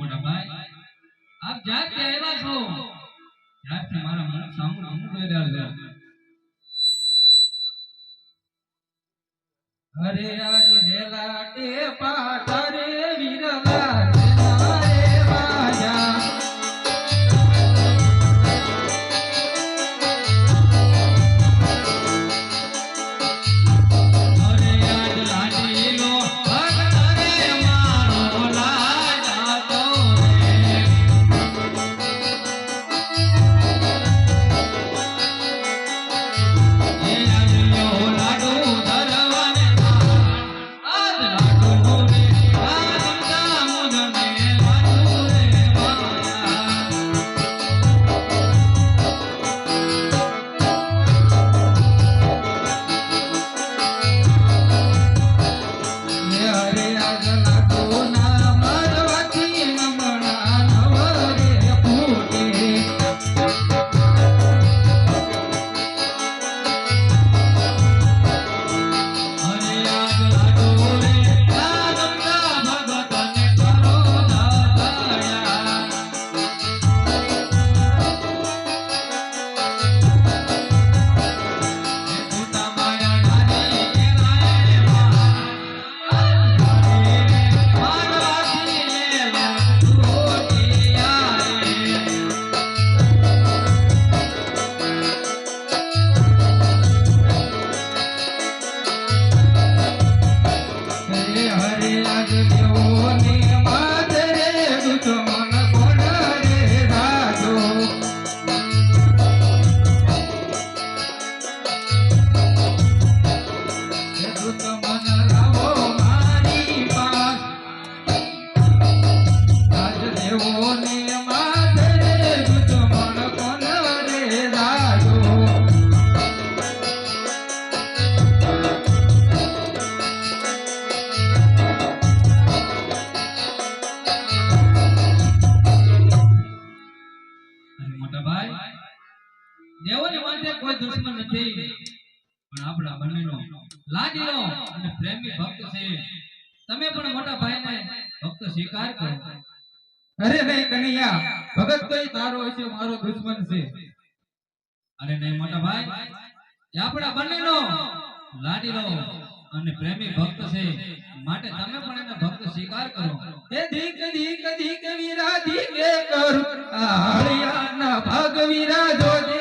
મોટા ભાઈ આપ જ્યાંથી આવ્યા છો ત્યારથી મારા મન સામું અમુક રહ્યા છે. અરે આજ વેલા ટે પાટરે વિરલા દેવોની માથે કોઈ દુશ્મન નથી પણ આપણા બંનેનો લાડીલો અને પ્રેમી ભક્ત છે. તમે પણ મોટા ભાઈને ભક્ત સ્વીકાર કરો. અરે નહીં કનૈયા, ભગત તો તારો છે, મારો દુશ્મન છે. અરે નહીં મોટા ભાઈ, એ આપણા બંનેનો લાડીલો અને પ્રેમી ભક્ત છે, માટે તમે પણ એને ભક્ત સ્વીકાર કરો. એ ધીક ધીક ધીક વીરા ધીકે કરું, આળિયાના ભાગ વીરા જોજે.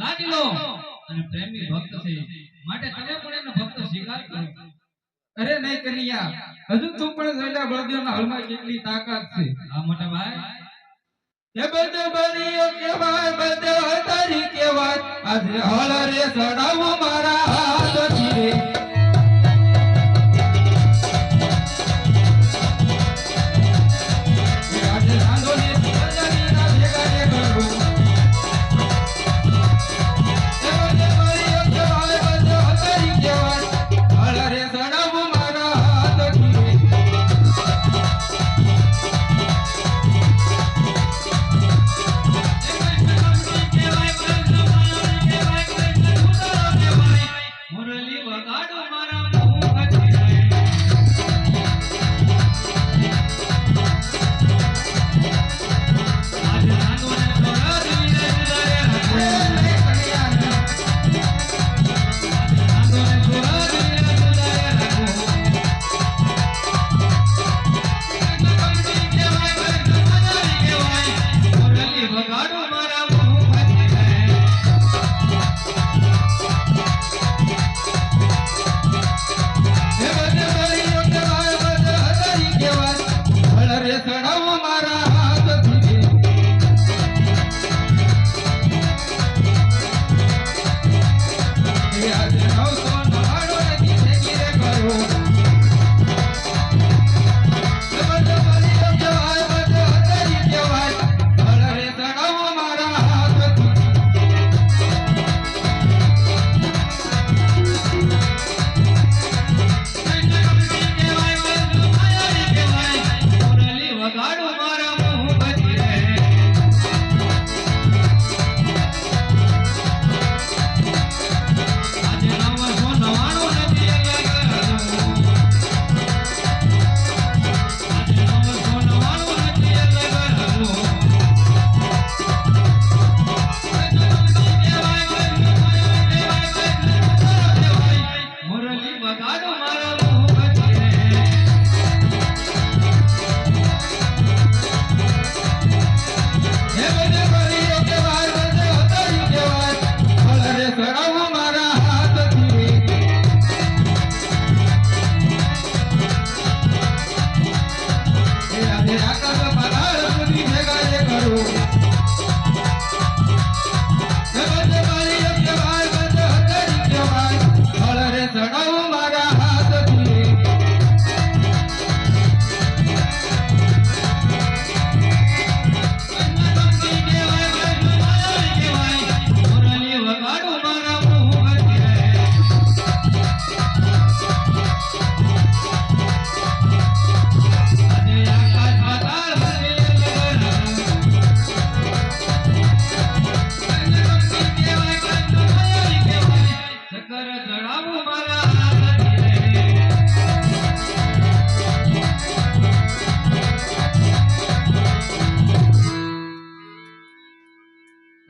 લાડીલો અને પ્રેમી ભક્ત છે, માટે તમે પણ એનો ભક્ત સ્વીકાર કરો. અરે નહીં કનૈયા, હજુ તું પણ જોઈલા બળદેવના હળમાં કેટલી તાકાત છે. આ મોટા ભાઈ એ બળદેવ બળીઓ કેવાય, બળદેવ હતારી કેવાય, આજે હળ રે ચડાવો મારા હાથથી રે.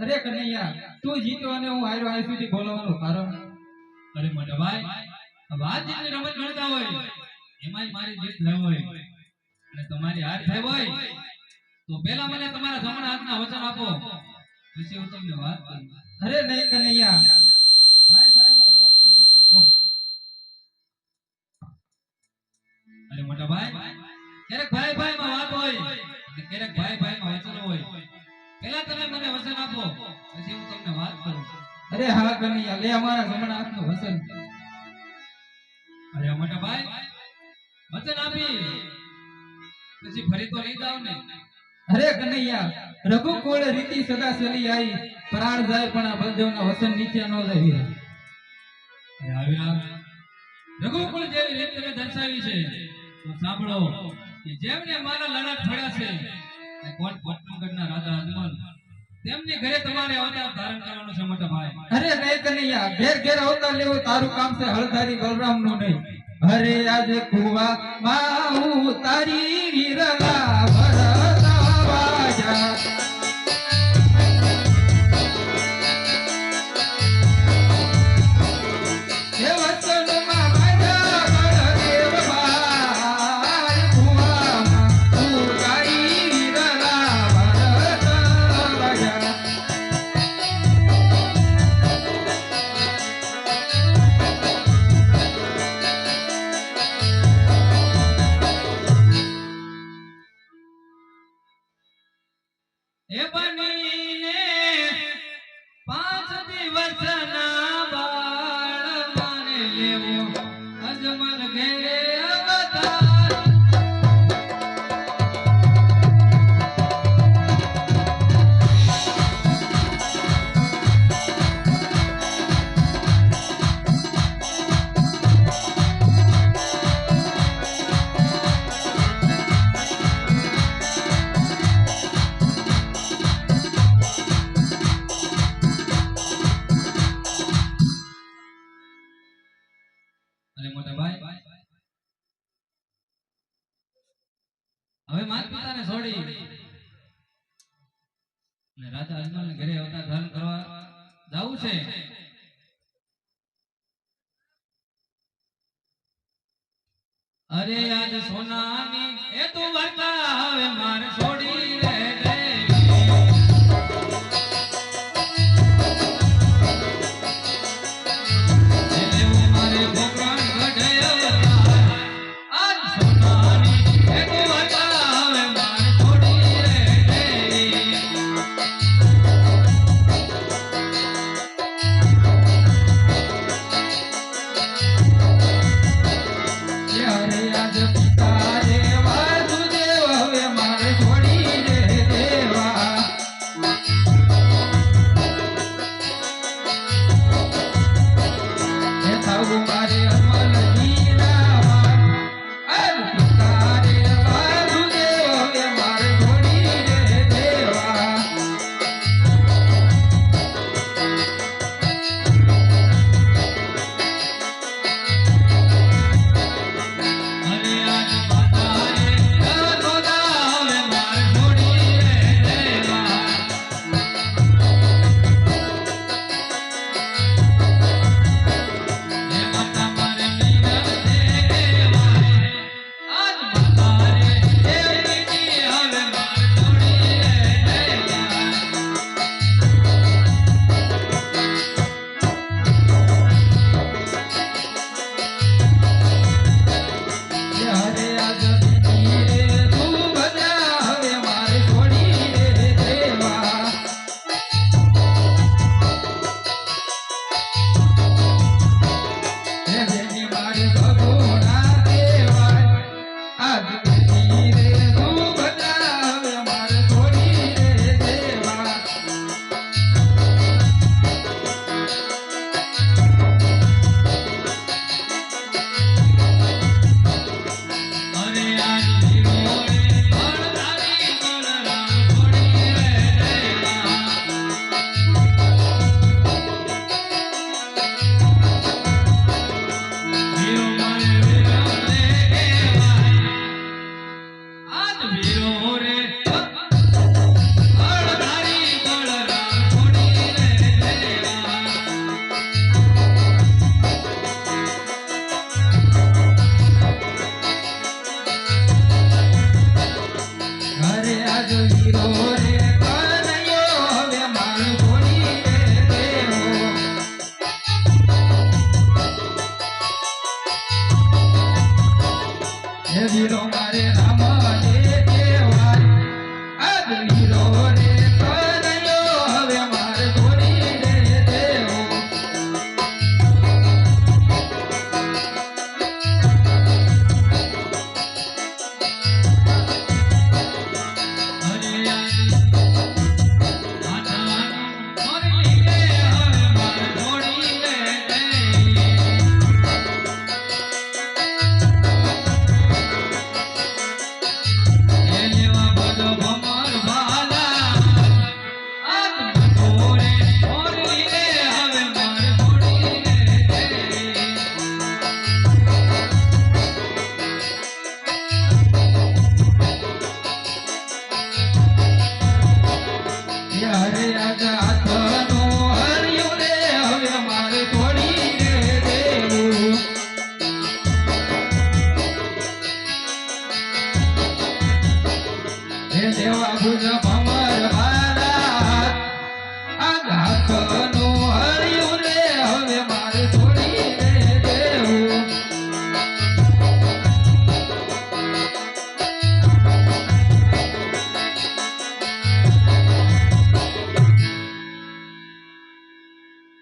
અરે કનૈયા તું જીતો અને હું હાર્યો આજ સુધી બોલાવવાનું કારણ અરે મોટા ભાઈ આ વાત જેટલી રમત ગણતા હોય એમાં જ મારી જીત થઈ હોય અને તમારી હાર થઈ હોય તો પહેલા મને તમારા જમણા હાથના વચન આપો પછી હું તમને વાત કરું. અરે નહીં કનૈયા ભાઈ ભાઈમાં વાતનું વચન કહું. અરે મોટા ભાઈ ક્યારેક ભાઈ ભાઈમાં વાત હોય અને ક્યારેક ભાઈ ભાઈમાં વચન હોય. પહેલા તમે મને વચન આપો પછી હું તમને વાત કરું. અરે હા કનૈયા લે અમારા જમણા હાથનું વચન. અરે મોટા ભાઈ વચન આપી પછી ફરી તો નહીં જાવ ને. અરે કનૈયા રઘુકુળ રીતિ સદા ચલી આવી પ્રાણ જાય પણ આ બળદેવના વચન નીચે ન જાય. અરે આવીરા રઘુકુળ જેવી રીત તમે દર્શાવી છે તો સાંભળો કે જેમને મારા લડત પડ્યા છે એ કોટ કોટનગરના રાજા અજમલ તેમની ઘરે તમારે અવતાર ધારણ કરવાનું છે મોટા ભાઈ. અરે નહીં કનૈયા ઘેર ઘેર અવતાર લેવો તારું કામ છે હળધારી બલરામ નું નહીં. અરે આજે કુવા માં તારી વિરલા ભરતા વાજા હે વચનમાં બાજા બળદેવ ભાઈ કુવામાં તું તારી વિરલા ભરતા વાજા. એ બનીને 5 દિવસના બાળ મારે લેવો અજમલ ઘેરે અવતાર. અરે મોટા ભાઈ હવે માતા પિતાને છોડી અને રાજા અજમલને ઘરે અવતાર ધારણ કરવા જાવું છે. અરે આજ સોનાની એ તું વાર્તા હવે મારે છોડી રે મારે ભગવાન ગઢે અવતાર આજ સોનાની એ તું વાર્તા હવે મારે છોડી રે ત્યારે આજ પિતા રે વાસુદેવ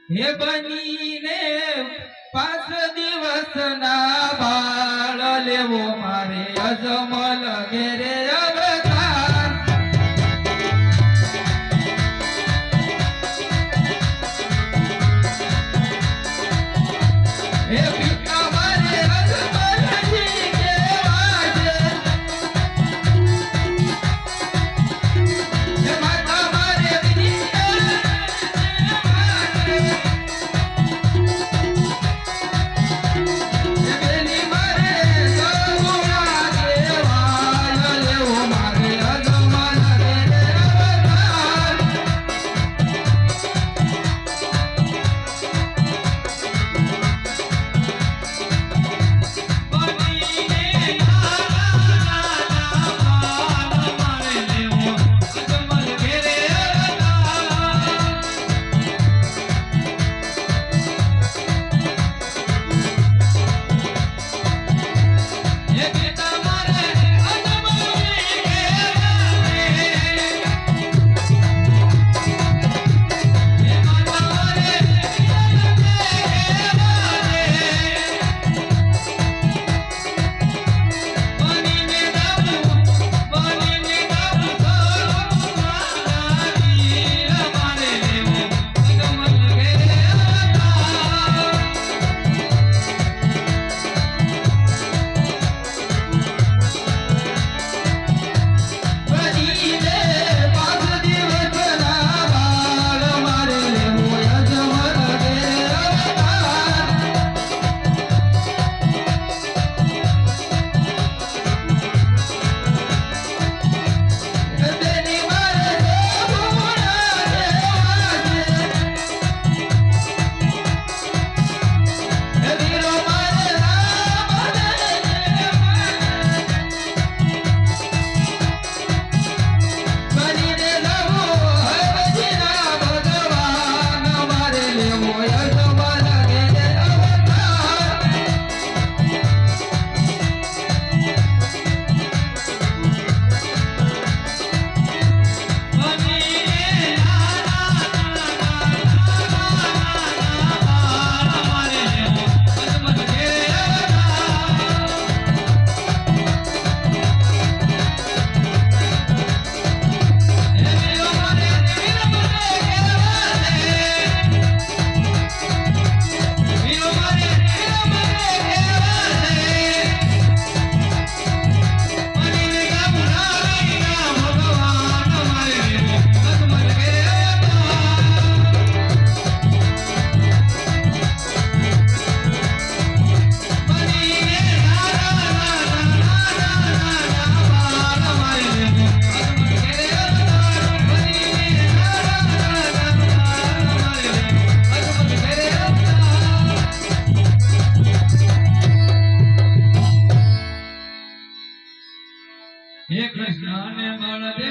હે બનીને 5 દિવસના બાળ લેવો મારે અજમલ ઘેરે અવતાર. હે પિતા મારે અજમલજી કેવા છે. હે માતા મારે વિધિયા કેવા છે. હે બેની મારે ગરુડા કેવાય લેવો મારે અજમલ ઘેરે અવતાર. બનીને નાના બાળ મારે લેવો અજમલ ઘેરે અવતાર. હે પિતા મારે અજમલજી કેવા છે. હે માતા મારે વિધિયા બનીને બાબુ સરું મારા વીર મારે લેવો અજમલ ઘેરે અવતાર. બનીને 5 દિવસના બાળ મારે લેવો અજમલ ઘેરે અવતાર. હે બેની મારે ગરુડા કેવા છે. હે વીરો મારે રામને કેવા છે. બનીને લહુ હરજીના ભગવાન મારે લેવો અજમલ ઘેરે અવતાર. બનીને નાના બાળ મારે લેવો અજમલ ઘેરે અવતાર. હે વીરો મારે કેવા છે. વીરો મારે કેવા છે. બનીને ગામડાના ભગવાન મારે લેવો અજમલ ઘેરે અવતાર. બનીને નાના બાળ મારે લેવો અજમલ ઘેરે અવતાર. બનીને નાના બાળ મારે લેવો અજમલ ઘેરે અવતાર. હે કૃષ્ણ ને બળદેવ